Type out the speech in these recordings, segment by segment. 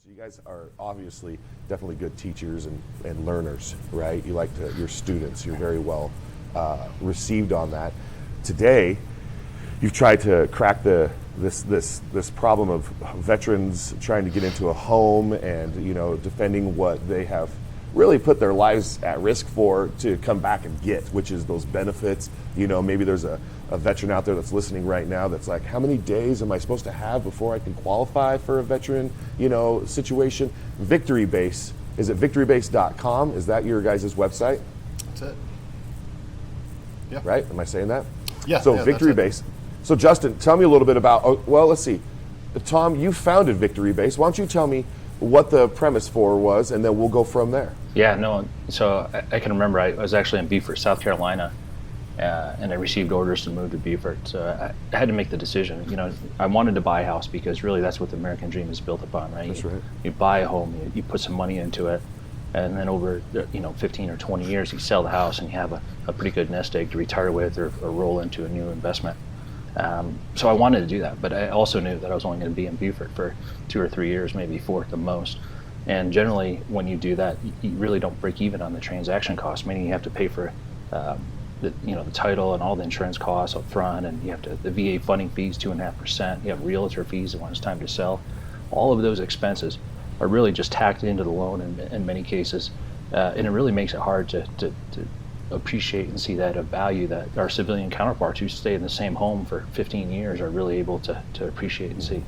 So you guys are obviously definitely good teachers and learners, right? You like your students. You're very well received on that. Today, you've tried to crack this problem of veterans trying to get into a home and defending what they have really put their lives at risk for to come back and get, which is those benefits. Maybe there's a veteran out there that's listening right now that's like, how many days am I supposed to have before I can qualify for a veteran, situation? VictoryBase, is it VictoryBase.com? Is that your guys' website? That's it. Yeah. Right? Am I saying that? Yeah. So yeah, VictoryBase. So Justin, tell me a little bit about, let's see. Tom, you founded VictoryBase. Why don't you tell me what the premise for was, and then we'll go from there. Yeah, no, so I can remember I was actually in Beaufort, South Carolina, and I received orders to move to Beaufort. So I had to make the decision. I wanted to buy a house because really that's what the American dream is built upon, right? That's right. You buy a home, you put some money into it, and then over 15 or 20 years, you sell the house and you have a pretty good nest egg to retire with or roll into a new investment. So I wanted to do that, but I also knew that I was only going to be in Beaufort for 2 or 3 years, maybe 4 at the most. And generally, when you do that, you really don't break even on the transaction cost, meaning you have to pay for the title and all the insurance costs up front, and you have the VA funding fees, 2.5%. You have realtor fees when it's time to sell. All of those expenses are really just tacked into the loan in many cases, and it really makes it hard to appreciate and see that a value that our civilian counterparts who stay in the same home for 15 years are really able to appreciate and see.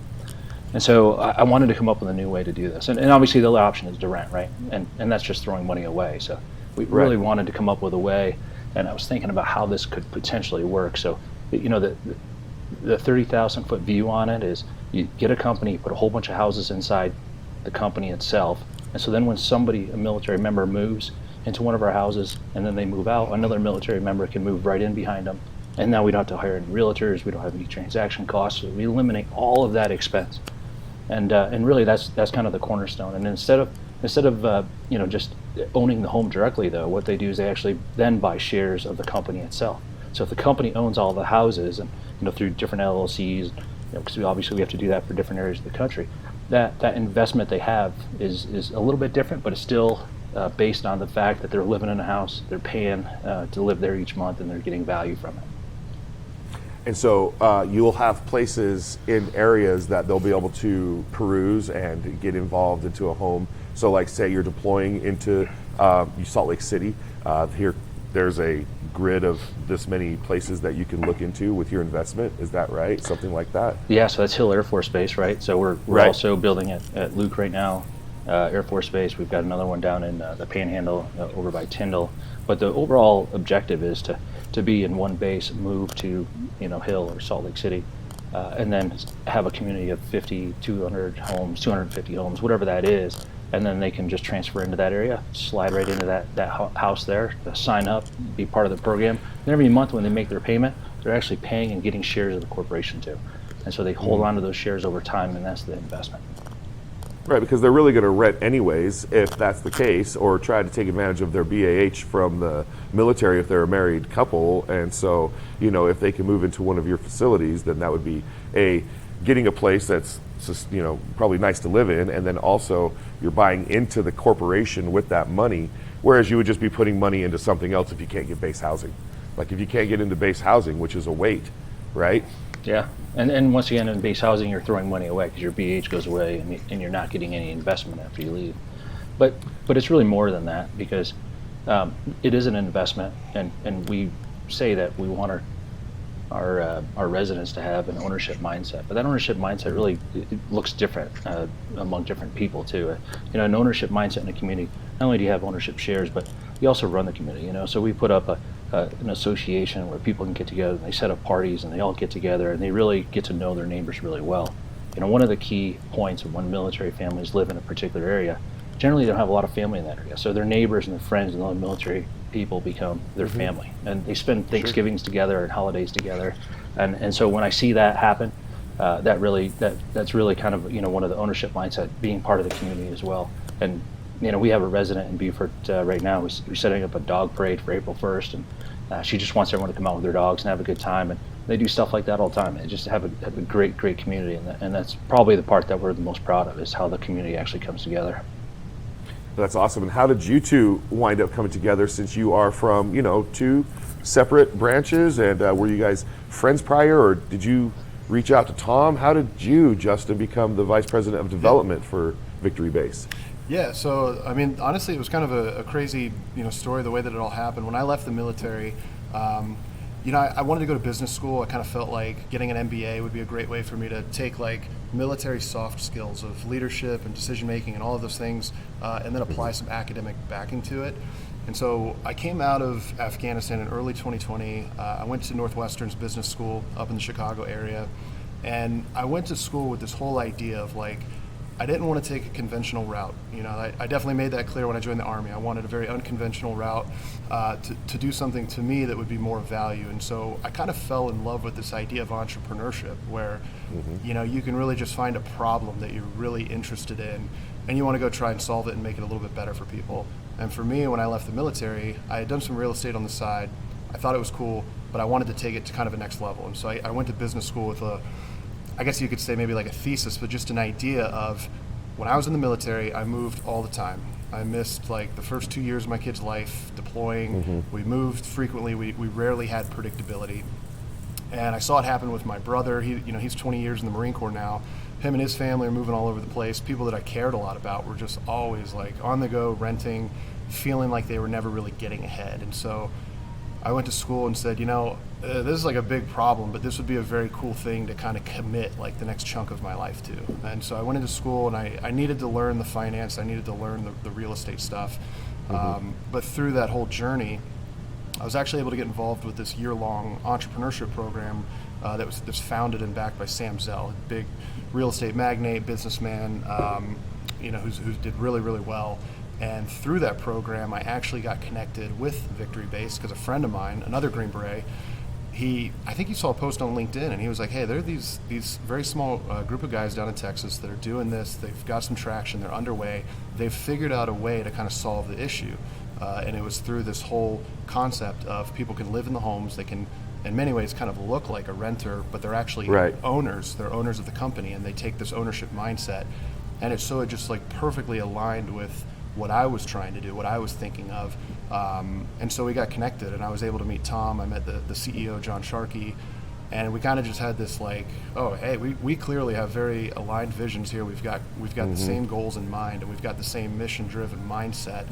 And so I wanted to come up with a new way to do this. And obviously the other option is to rent, right? And that's just throwing money away. So we really wanted to come up with a way, and I was thinking about how this could potentially work. So, the 30,000 foot view on it is you get a company, you put a whole bunch of houses inside the company itself. And so then when a military member moves into one of our houses and then they move out, another military member can move right in behind them. And now we don't have to hire any realtors, we don't have any transaction costs, so we eliminate all of that expense. And really that's kind of the cornerstone. And instead of just owning the home directly though, what they do is they actually then buy shares of the company itself. So if the company owns all the houses and through different LLCs, because obviously we have to do that for different areas of the country, that investment they have is a little bit different, but it's still based on the fact that they're living in a house, they're paying to live there each month, and they're getting value from it. And so you'll have places in areas that they'll be able to peruse and get involved into a home. So like say you're deploying into Salt Lake City, here there's a grid of this many places that you can look into with your investment. Is that right? Something like that? Yeah, so that's Hill Air Force Base, right? So we're right. Also building at Luke right now, Air Force Base. We've got another one down in the Panhandle over by Tyndall. But the overall objective is to be in one base, move to Hill or Salt Lake City, and then have a community of 50, 200 homes, 250 homes, whatever that is, and then they can just transfer into that area, slide right into that house there, sign up, be part of the program. And every month when they make their payment, they're actually paying and getting shares of the corporation too. And so they hold on to those shares over time, and that's the investment. Right, because they're really going to rent anyways, if that's the case, or try to take advantage of their BAH from the military if they're a married couple. And so, if they can move into one of your facilities, then that would be getting a place that's just, probably nice to live in, and then also you're buying into the corporation with that money, whereas you would just be putting money into something else if you can't get base housing. Like if you can't get into base housing, which is a weight, right? Yeah, and once again, in base housing, you're throwing money away because your BH goes away, and you're not getting any investment after you leave. But it's really more than that, because it is an investment, and we say that we want our residents to have an ownership mindset. But that ownership mindset really it looks different among different people too. An ownership mindset in a community. Not only do you have ownership shares, but you also run the community. So we put up an association where people can get together and they set up parties and they all get together and they really get to know their neighbors really well. One of the key points of when military families live in a particular area, generally they don't have a lot of family in that area. So their neighbors and their friends and other military people become their family, and they spend Thanksgivings together and holidays together. And so when I see that happen, that's really kind of one of the ownership mindset, being part of the community as well. And we have a resident in Beaufort right now who's setting up a dog parade for April 1st, and she just wants everyone to come out with their dogs and have a good time. And they do stuff like that all the time. They just have a great community, and that's probably the part that we're the most proud of, is how the community actually comes together. That's awesome. And how did you two wind up coming together, since you are from, two separate branches? And were you guys friends prior, or did you reach out to Tom? How did you, Justin, become the Vice President of Development for VictoryBase? Yeah, so I mean, honestly, it was kind of a crazy, story, the way that it all happened. When I left the military, I wanted to go to business school. I kind of felt like getting an MBA would be a great way for me to take like military soft skills of leadership and decision making and all of those things, and then apply some academic backing to it. And so I came out of Afghanistan in early 2020. I went to Northwestern's business school up in the Chicago area, and I went to school with this whole idea of like, I didn't want to take a conventional route. I definitely made that clear when I joined the Army. I wanted a very unconventional route to do something to me that would be more value. And so I kind of fell in love with this idea of entrepreneurship, where you can really just find a problem that you're really interested in, and you want to go try and solve it and make it a little bit better for people. And for me, when I left the military, I had done some real estate on the side. I thought it was cool, but I wanted to take it to kind of a next level. And so I went to business school with I guess you could say maybe like a thesis, but just an idea of, when I was in the military, I moved all the time. I missed like the first 2 years of my kid's life deploying. We moved frequently. We rarely had predictability. And I saw it happen with my brother. He's 20 years in the Marine Corps now. Him and his family are moving all over the place. People that I cared a lot about were just always like on the go, renting, feeling like they were never really getting ahead. And so I went to school and said, this is like a big problem, but this would be a very cool thing to kind of commit like the next chunk of my life to. And so I went into school, and I needed to learn the finance. I needed to learn the real estate stuff. But through that whole journey, I was actually able to get involved with this year-long entrepreneurship program that was founded and backed by Sam Zell, a big real estate magnate, businessman, who did really, really well. And through that program, I actually got connected with VictoryBase because a friend of mine, another Green Beret, I think he saw a post on LinkedIn, and he was like, hey, there are these very small group of guys down in Texas that are doing this. They've got some traction. They're underway. They've figured out a way to kind of solve the issue. And it was through this whole concept of people can live in the homes. They can, in many ways, kind of look like a renter, but they're actually owners. They're owners of the company, and they take this ownership mindset. And it just like perfectly aligned with what I was trying to do, what I was thinking of. And so we got connected, and I was able to meet Tom. I met the CEO, John Sharkey, and we kind of just had this like, oh, hey, we clearly have very aligned visions here. We've got the same goals in mind, and we've got the same mission-driven mindset.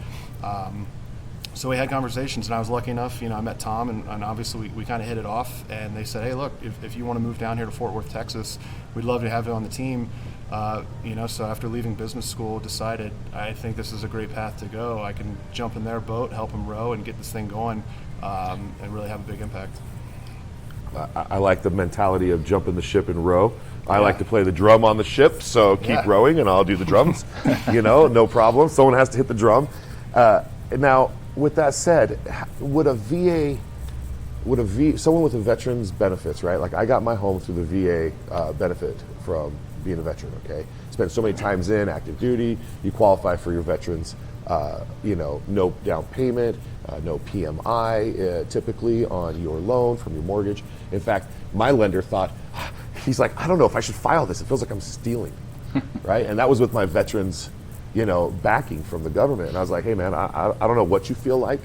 So we had conversations, and I was lucky enough, I met Tom, and obviously we kind of hit it off, and they said, hey, look, if you want to move down here to Fort Worth, Texas, we'd love to have you on the team. So after leaving business school, decided I think this is a great path to go. I can jump in their boat, help them row, and get this thing going, and really have a big impact. I like the mentality of jump in the ship and row. I like to play the drum on the ship, so keep rowing, and I'll do the drums. No problem. Someone has to hit the drum. Now, with that said, would someone with a veteran's benefits, right? Like I got my home through the VA benefit from being a veteran, okay? Spent so many times in active duty, you qualify for your veterans, no down payment, no PMI typically on your loan from your mortgage. In fact, my lender thought, he's like, I don't know if I should file this. It feels like I'm stealing, right? And that was with my veterans, backing from the government. And I was like, hey man, I don't know what you feel like.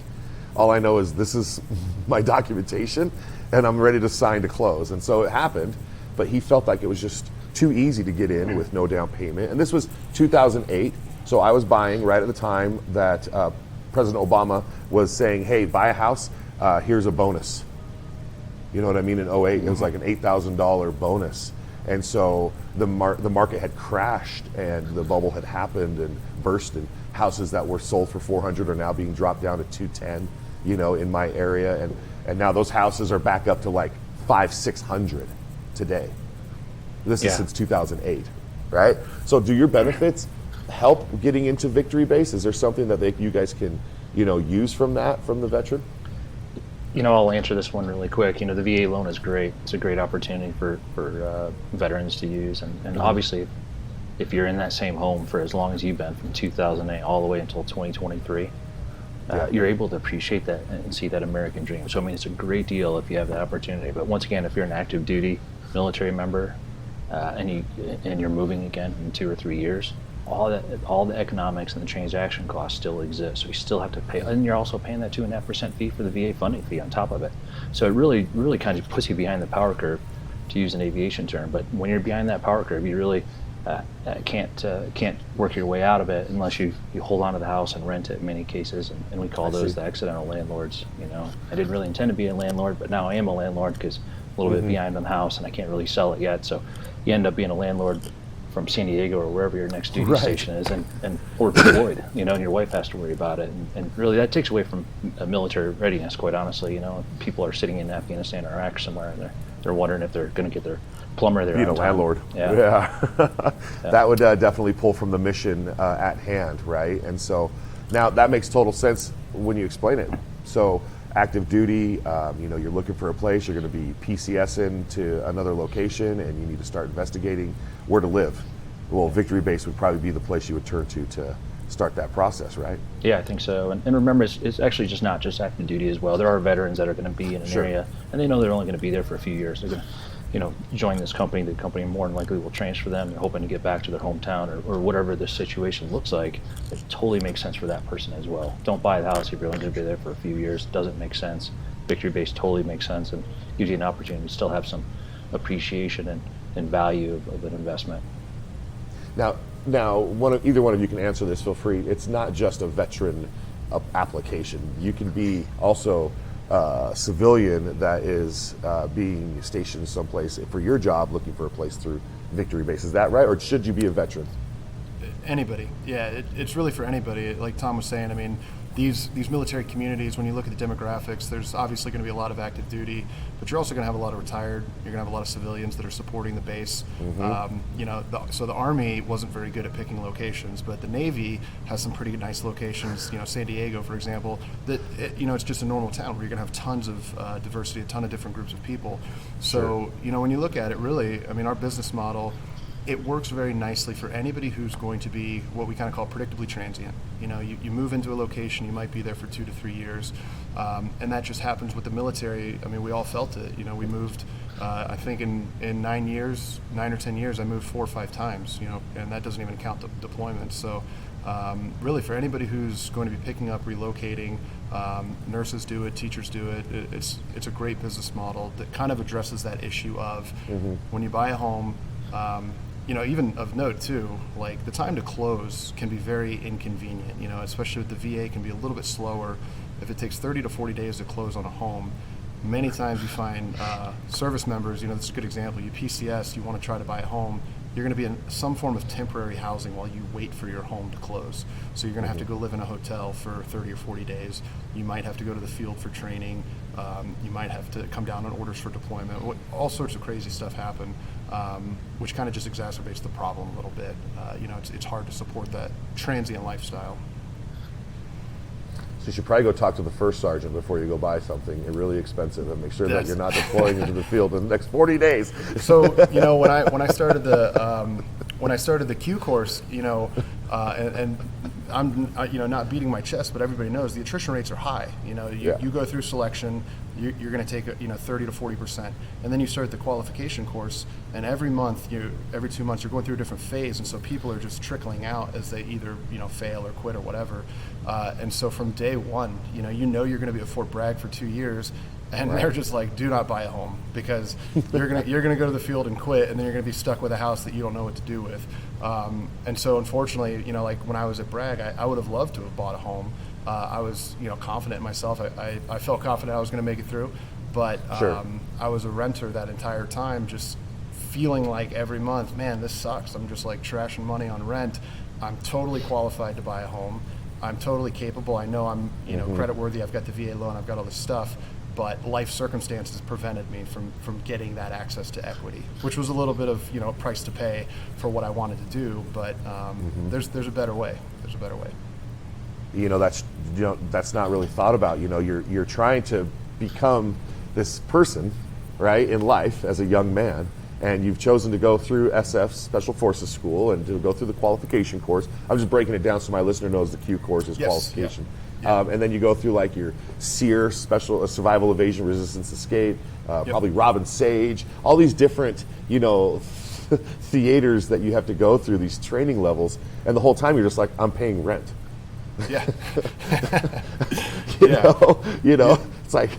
All I know is this is my documentation, and I'm ready to sign to close. And so it happened, but he felt like it was just too easy to get in with no down payment. And this was 2008, so I was buying right at the time that President Obama was saying, hey, buy a house, here's a bonus. You know what I mean? In 08, it was like an $8,000 bonus. And so the market had crashed, and the bubble had happened and burst, and houses that were sold for 400 are now being dropped down to 210, in my area. And now those houses are back up to like 500-600 today. This is since 2008, right? So do your benefits help getting into VictoryBase? Is there something that you guys can, use from the veteran? I'll answer this one really quick. The VA loan is great. It's a great opportunity for veterans to use. And obviously, if you're in that same home for as long as you've been, from 2008 all the way until 2023, you're able to appreciate that and see that American dream. So I mean, it's a great deal if you have that opportunity. But once again, if you're an active duty military member and you're moving again in 2 or 3 years, all the economics and the transaction costs still exist. So you still have to pay, and you're also paying that 2.5% fee for the VA funding fee on top of it. So it really kind of puts you behind the power curve, to use an aviation term. But when you're behind that power curve, you really can't work your way out of it unless you hold on to the house and rent it in many cases, and we call those the accidental landlords. I didn't really intend to be a landlord, but now I am a landlord because a little bit behind on the house and I can't really sell it yet. So you end up being a landlord from San Diego or wherever your next duty station is, and or deployed, and your wife has to worry about it, and really that takes away from military readiness, quite honestly. People are sitting in Afghanistan or Iraq somewhere, and they're wondering if they're going to get their plumber there. Being a landlord, that would definitely pull from the mission at hand, right? And so now that makes total sense when you explain it. So active duty, you're looking for a place, you're going to be PCSing to another location, and you need to start investigating where to live. Well, VictoryBase would probably be the place you would turn to start that process, right? Yeah, I think so. And remember, it's actually just not just active duty as well. There are veterans that are going to be in an area, and they know they're only going to be there for a few years. They're going to, join this company. The company more than likely will transfer them. They're hoping to get back to their hometown or whatever the situation looks like. It totally makes sense for that person as well. Don't buy the house if you're only going to be there for a few years. It doesn't make sense. VictoryBase totally makes sense and gives you an opportunity to still have some appreciation and value of an investment. Now, either one of you can answer this. Feel free. It's not just a veteran application. You can be also a civilian that is being stationed someplace for your job, looking for a place through VictoryBase. Is that right, or should you be a veteran? Anybody, yeah. It's really for anybody. Like Tom was saying, I mean, these military communities, when you look at the demographics, there's obviously going to be a lot of active duty, but you're also going to have a lot of retired. You're going to have a lot of civilians that are supporting the base. So the Army wasn't very good at picking locations, but the Navy has some pretty nice locations. San Diego, for example, that it's just a normal town where you're going to have tons of diversity, a ton of different groups of people. So when you look at it, really, I mean, our business model, it works very nicely for anybody who's going to be what we kind of call predictably transient. You move into a location, you might be there for 2 to 3 years, and that just happens with the military. I mean, we all felt it. We moved, I think in 9 or 10 years, I moved 4 or 5 times, and that doesn't even count the deployments. So really for anybody who's going to be picking up, relocating, nurses do it, teachers do it. It's a great business model that kind of addresses that issue of when you buy a home, even of note too, like the time to close can be very inconvenient, especially with the VA can be a little bit slower. If it takes 30 to 40 days to close on a home, many times you find service members, this is a good example, you PCS, you want to try to buy a home, you're going to be in some form of temporary housing while you wait for your home to close. So you're going to have to go live in a hotel for 30 or 40 days. You might have to go to the field for training. You might have to come down on orders for deployment. All sorts of crazy stuff happen, which kind of just exacerbates the problem a little bit. It's hard to support that transient lifestyle. So you should probably go talk to the first sergeant before you go buy something really expensive and make sure that you're not deploying into the field in the next 40 days. So when I started the Q course, and I'm not beating my chest, but everybody knows the attrition rates are high. You go through selection, you're going to take 30 to 40%, and then you start the qualification course, and every 2 months you're going through a different phase, and so people are just trickling out as they either fail or quit or whatever. And so from day one, you're going to be at Fort Bragg for 2 years, and they're just like, do not buy a home, because you're gonna go to the field and quit, and then you're gonna be stuck with a house that you don't know what to do with. And so unfortunately, like when I was at Bragg, I would have loved to have bought a home. I was confident in myself. I felt confident I was gonna make it through, but I was a renter that entire time, just feeling like every month, man, this sucks. I'm just like trashing money on rent. I'm totally qualified to buy a home. I'm totally capable. I know I'm credit worthy. I've got the VA loan. I've got all this stuff. But life circumstances prevented me from getting that access to equity, which was a little bit of a price to pay for what I wanted to do. But there's a better way. There's a better way. That's not really thought about. You're trying to become this person, right, in life as a young man, and you've chosen to go through SF Special Forces School and to go through the qualification course. I'm just breaking it down so my listener knows the Q course is Yes, qualification. yeah. And then you go through like your SEER, Special Survival, Evasion, Resistance, Escape, probably Robin Sage, all these different, theaters that you have to go through, these training levels, and the whole time you're just like, I'm paying rent. Yeah. You know, it's like